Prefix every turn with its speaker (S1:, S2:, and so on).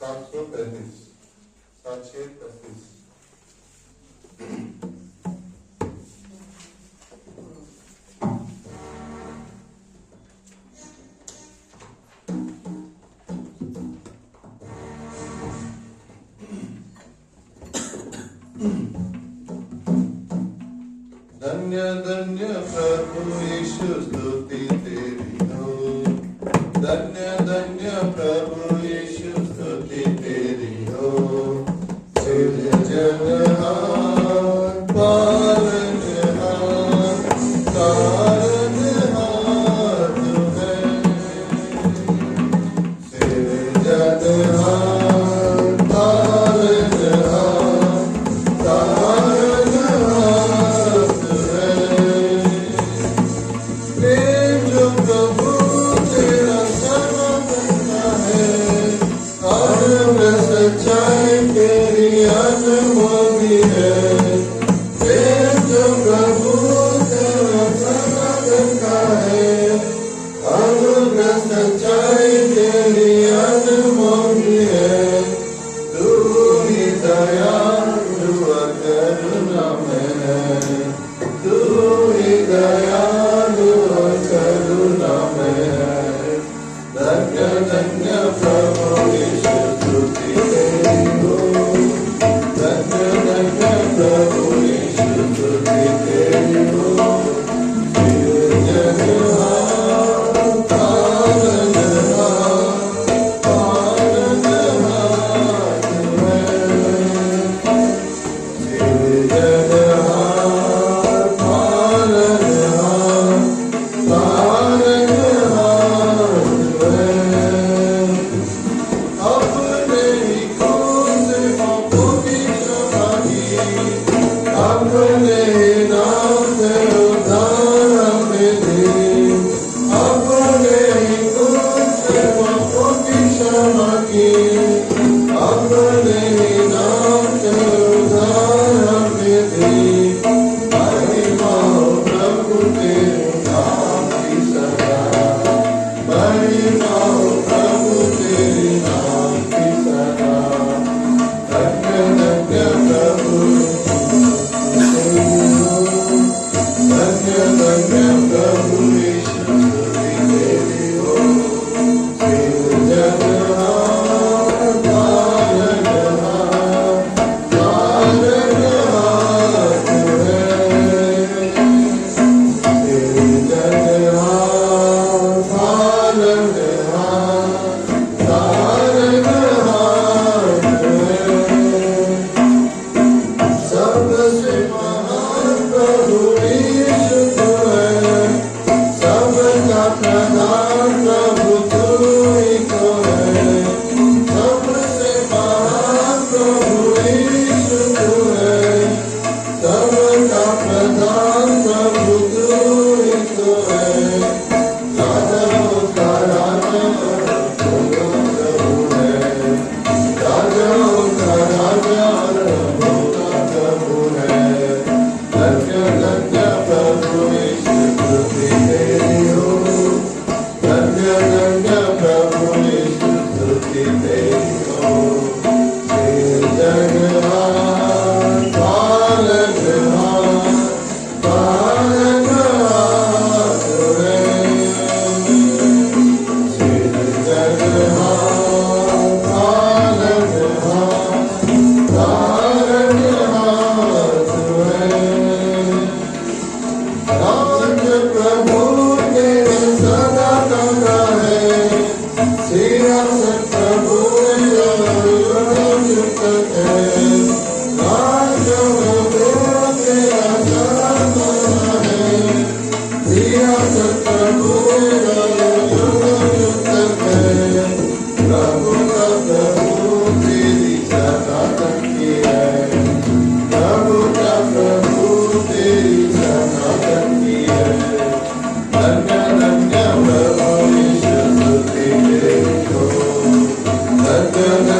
S1: 735 735 धन्य धन्य प्रभु यीशु स्तुति तेरी हो धन्य धन्य प्रभु यीशु स्तुति तेरी हो सृजनहार पालनहार तारनहार तू है सृजनहार पालनहार तारनहार तू है प्रेम जो प्रभु तेरा सदा बनता है कर्म सच्चाई तेरी अनमोली है प्रेम जो प्रभु तेरा सदा बनता है कर्म सच्चाई तेरी अनमोली है तू ही दयालु और करुणामय है तू ही दयालु और करुणामय है धन्य धन्य प्रभु यीशु स्तुति तेरी हो धन्य धन्य प्रभु यीशु स्तुति तेरी हो सृजनहार पालनहार पालनहार तू है सृजनहार पालनहार तारनहार तू है अपने ही खून से पापों की क्षमा की अपने ही नाम से उद्धार हमें दी अपने ही खून से पापों की क्षमा की अपने ही नाम से उद्धार हमें दी महिमा हो प्रभु तेरे नाम की सदा महिमा हो प्रभु तेरे नाम की सदा धन्य धन्य प्रभु धन्य धन्य प्रभु यीशु स्तुति तेरी हो सृजनहार पालनहार तारनहार तू है सृजनहार पालनहार तारनहार तू है सबसे महान प्रभु यीशु तू है सबका प्रधान प्रभु तू ही तो है सबसे महान प्रभु यीशु तू है सबका प्रधान प्रभु तू ही तो है राजाओं का राजा प्रभु है राजाओं का राजा प्रभु का प्रभु है धन्य धन्य प्रभु यीशु स्तुति तेरी हो धन्य धन्य प्रभु यीशु स्तुति तेरी हो सृजनहार पालनहार तारनहार तू है सृजनहार पालनहार तारनहार तू है राज प्रभु तेरे सदा का है सिंहासन प्रभु तेरा युग तक है राज प्रभु तेरा सदा का है सिंहासन प्रभु तेरा युग तक है प्रभु का प्रभु तेरी सदा तक की है प्रभु का प्रभु तेरी सदा तक की है धन्य धन्य प्रभु यीशु स्तुति तेरी हो धन्य